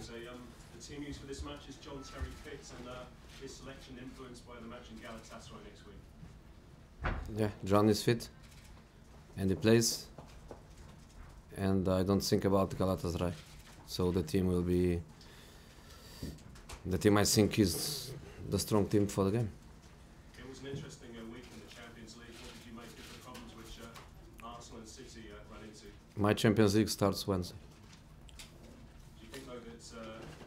Jose. The team used for this match is John Terry fit, and his selection influenced by the match in Galatasaray next week. Yeah, John is fit, and he plays. And I don't think about Galatasaray, so the team will be. The team I think is the strong team for the game. It was an interesting week in the Champions League. What did you make of the problems which Arsenal and City ran into? My Champions League starts Wednesday. Do you think though that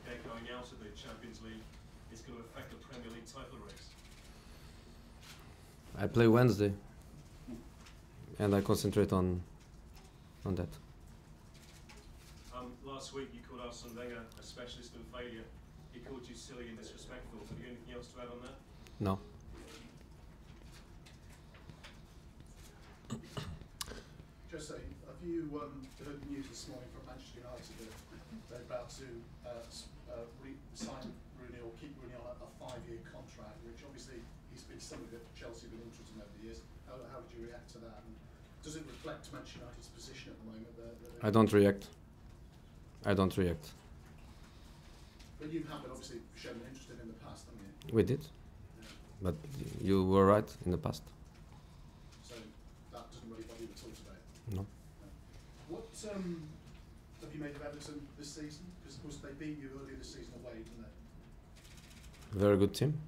their going out of the Champions League is going to affect the Premier League title race? I play Wednesday, and I concentrate on that. Last week you called Arsene Wenger a specialist in failure. He called you silly and disrespectful. Have you anything else to add on that? No. Jose, have you heard the news this morning from Manchester United that they're about to sign Rooney or keep Rooney on a 5-year contract, which obviously he's been somebody that Chelsea have been interested in over the years. How would you react to that? And does it reflect Manchester United's position at the moment? I don't react. I don't react. But you have been obviously shown interest in the past, haven't you? We did, Yeah. but you were right in the past. So that doesn't really bother you at all today? No. What have you made of Everton this season? Because of course they beat you earlier this season away, didn't they? Very good team.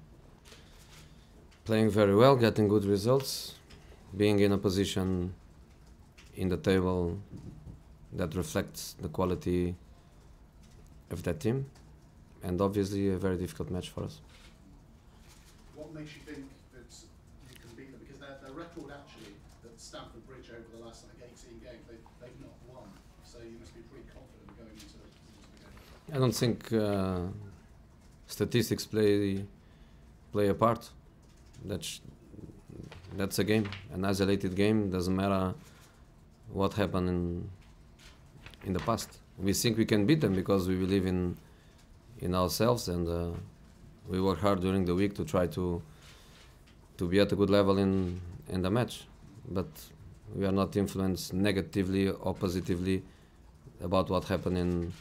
Playing very well, getting good results, being in a position in the table that reflects the quality of that team, and obviously a very difficult match for us. What makes you think that you can beat them? Because their record actually at Stamford Bridge over the last 18 games, they've not won. So you must be pretty confident going into the game. I don't think statistics play a part. That's a game, an isolated game. Doesn't matter what happened in the past. We think we can beat them because we believe in ourselves, and we work hard during the week to try to be at a good level in the match. But we are not influenced negatively or positively about what happened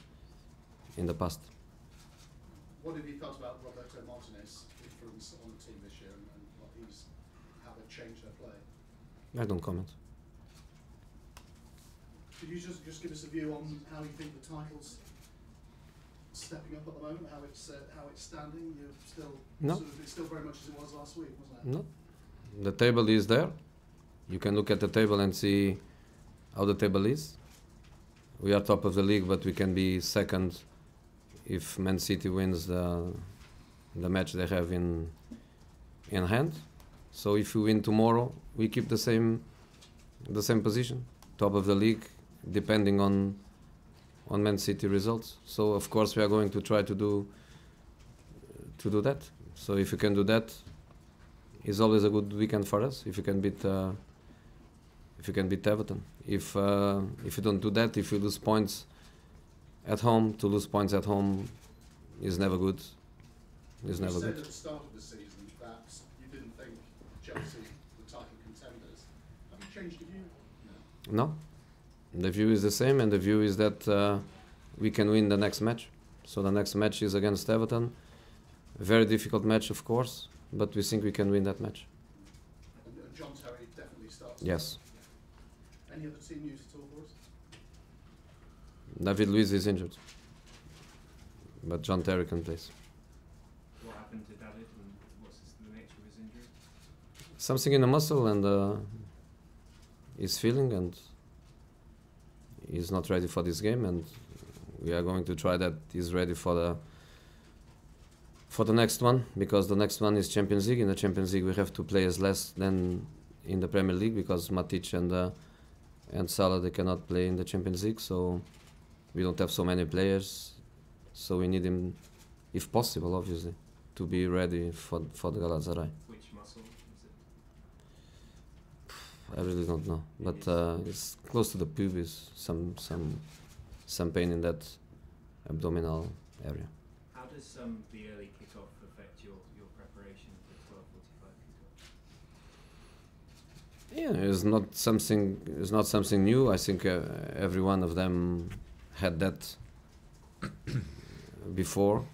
in the past. What have you thought about Roberto Martinez's influence on the team this year, and how they've changed their play? I don't comment. Could you just give us a view on how you think the title's stepping up at the moment? How it's standing? You're still it's still very much as it was last week, wasn't it? No, the table is there. You can look at the table and see how the table is. We are top of the league, but we can be second if Man City wins the match they have in hand. So if we win tomorrow, we keep the same position, top of the league, depending on Man City results. So of course we are going to try to do that. So if you can do that, it's always a good weekend for us. If you can beat Everton. If you don't do that, if you lose points at home, to lose points at home is never good. Is never good. You said at the start of the season that you didn't think Chelsea were title contenders. Have you changed your view? No. The view is the same, and the view is that we can win the next match. So the next match is against Everton. A very difficult match, of course, but we think we can win that match. And John Terry definitely starts. Yes. Any other team news at all for us? David Luiz is injured, but John Terry can play. What happened to David, and what's the nature of his injury? Something in the muscle, and he's feeling, and he's not ready for this game, and we are going to try that he's ready for the next one, because the next one is Champions League. In the Champions League we have to play as less than in the Premier League, because Matic and Salah, they cannot play in the Champions League, so we don't have so many players, so we need him, if possible, obviously, to be ready for the Galatasaray. Which muscle is it? I really don't know, but it's close to the pubis, some pain in that abdominal area. How does the early kick-off affect your preparation for 12:45 kickoff? Yeah, it's not something new. I think every one of them had that before.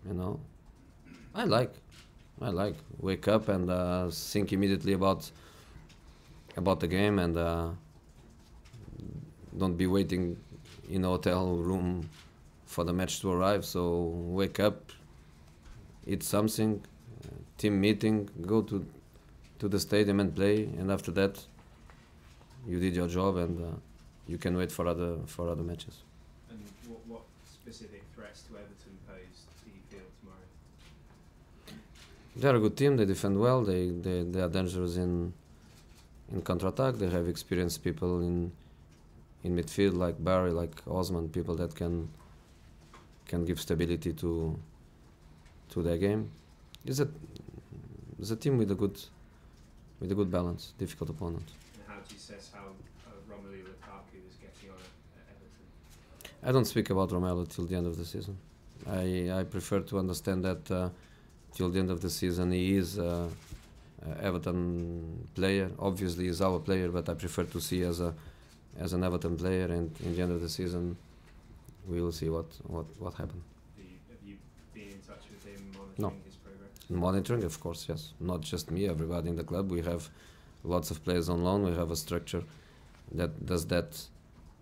You know, I like wake up and think immediately about the game, and don't be waiting in a hotel room for the match to arrive. So wake up, eat something, team meeting, go to the stadium and play, and after that you did your job, and you can wait for other matches. And what specific threats to Everton pose do you feel tomorrow? They're a good team. They defend well. They are dangerous in counter-attack. They have experienced people in midfield like Barry, like Osman, people that can give stability to their game. It's a team with a good balance. Difficult opponent. And how do you assess how Romelu Lukaku is getting on at Everton? I don't speak about Romelu till the end of the season. I prefer to understand that till the end of the season he is Everton player. Obviously he's our player, but I prefer to see as an Everton player, and in the end of the season we will see what happened. Have you been in touch with him, monitoring No. his progress? Monitoring, of course, yes. Not just me, everybody in the club. We have lots of players on loan. We have a structure that does that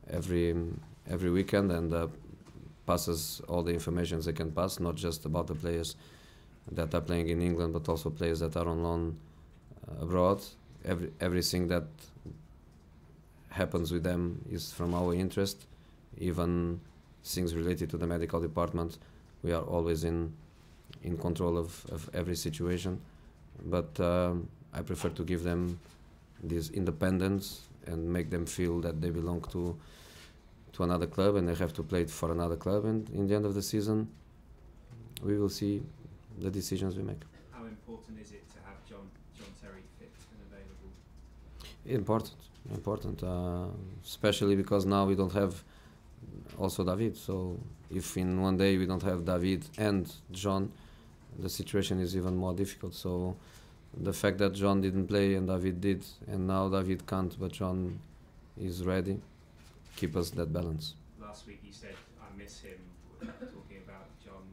every weekend, and passes all the information they can pass, not just about the players that are playing in England, but also players that are on loan abroad. Everything that happens with them is from our interest, even things related to the medical department. We are always in control of every situation, but I prefer to give them this independence and make them feel that they belong to another club, and they have to play for another club, and in the end of the season we will see the decisions we make. How important is it to have John Terry fit and available? Important, especially because now we don't have also David. So if in one day we don't have David and John, the situation is even more difficult. So the fact that John didn't play and David did, and now David can't but John is ready, keep us that balance. Last week you said, I miss him, talking about John.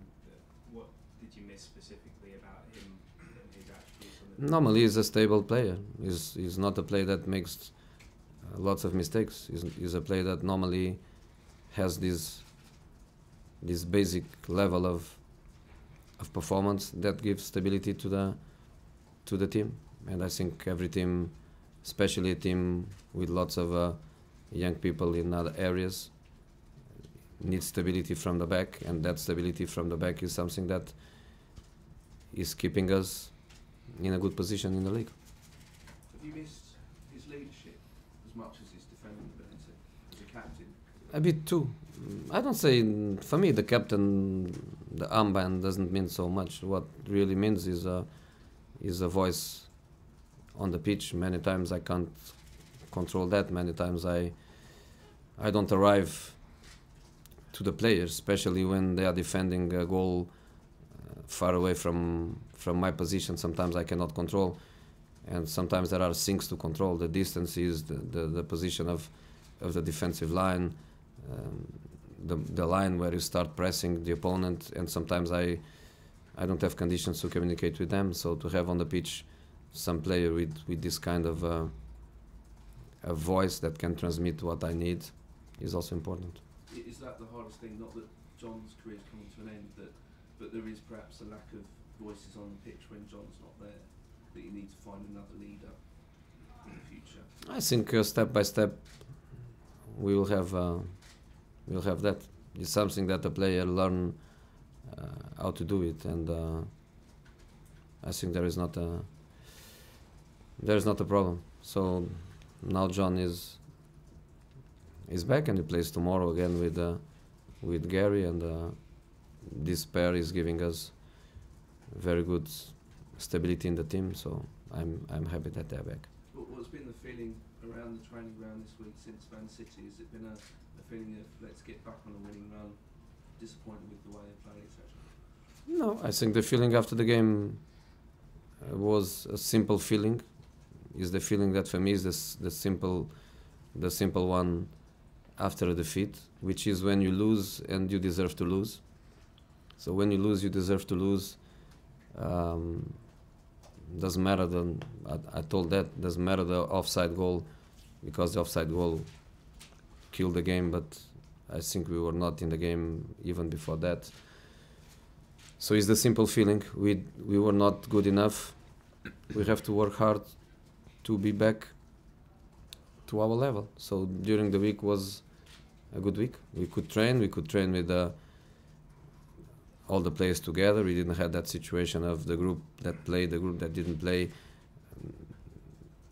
What did you miss specifically about him and his attributes on the Normally he's a stable player. He's not a player that makes lots of mistakes. He's a player that normally has this basic level of performance that gives stability to the team. And I think every team, especially a team with lots of young people in other areas, needs stability from the back, and that stability from the back is something that is keeping us in a good position in the league. Have you missed his leadership as much as his defending ability as a captain? A bit too. I don't say, for me, the captain, the armband doesn't mean so much. What really means is a voice on the pitch. Many times I can't control that. Many times I don't arrive to the players, especially when they are defending a goal far away from my position. Sometimes I cannot control, and sometimes there are things to control. The distance is the position of the defensive line, the line where you start pressing the opponent, and sometimes I don't have conditions to communicate with them. So to have on the pitch some player with this kind of a voice that can transmit what I need is also important. Is that the hardest thing? Not that John's career is coming to an end, but there is perhaps a lack of voices on the pitch when John's not there, that you need to find another leader in the future. I think step by step we'll have that. It's something that the player learn how to do it, and I think there is not a problem. So now John is back, and he plays tomorrow again with Gary, and this pair is giving us very good stability in the team. So I'm happy that they're back. What's been the feeling around the training ground this week since Man City? Has it been a feeling of let's get back on a winning run, disappointed with the way they played, etc.? No, I think the feeling after the game was a simple feeling. Is the feeling that for me is the simple one after a defeat, which is when you lose and you deserve to lose. So when you lose, you deserve to lose. Doesn't matter I told that, doesn't matter the offside goal, because the offside goal killed the game, but I think we were not in the game even before that. So it's the simple feeling, we were not good enough. We have to work hard to be back to our level. So during the week was a good week. We could train with all the players together. We didn't have that situation of the group that played, the group that didn't play.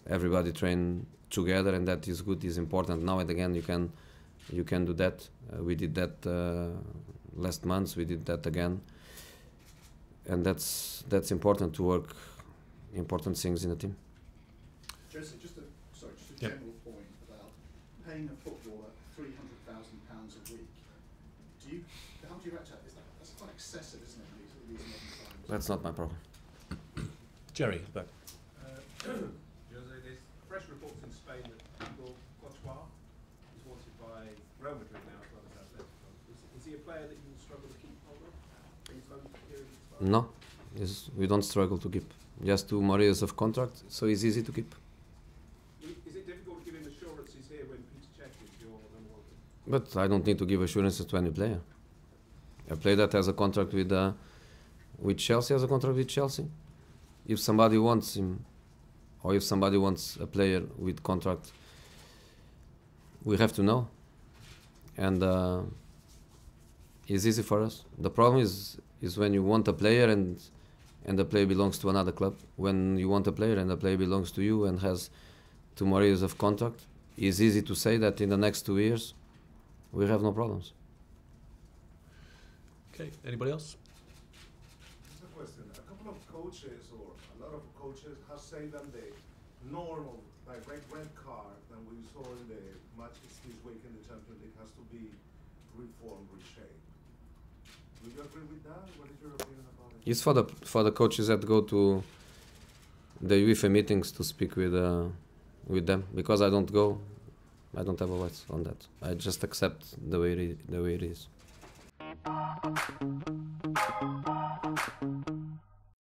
Everybody trained together, and that is good, is important. Now and again you can do that. We did that last month, we did that again. And that's important, to work important things in a team. Joseph, just a general point about paying a footballer £300,000 a week. How do you react to that? That's quite excessive, isn't it, in these modern times? That's not my problem. Jerry, back. Jose, there's fresh reports in Spain that Thibaut Courtois is wanted by Real Madrid now as well as Atletico. Is he a player that you will struggle to keep hold of? No, we don't struggle to keep. Just 2 more years of contract, so it's easy to keep. Is it difficult to give him assurances here when Peter Cech is your number one? But I don't need to give assurances to any player. A player that has a contract with Chelsea has a contract with Chelsea. If somebody wants him, or if somebody wants a player with contract, we have to know. And it's easy for us. The problem is when you want a player and the player belongs to another club. When you want a player and the player belongs to you and has 2 more years of contract, it's easy to say that in the next 2 years we have no problems. Okay, anybody else? Just a question. A couple of coaches, or a lot of coaches, have said that the normal direct red card that we saw in the matches this week in the Champions League has to be reformed, reshaped. Do you agree with that? What is your opinion about it? It's for the coaches that go to the UEFA meetings to speak with them, because I don't go. I don't have a voice on that. I just accept the way it is.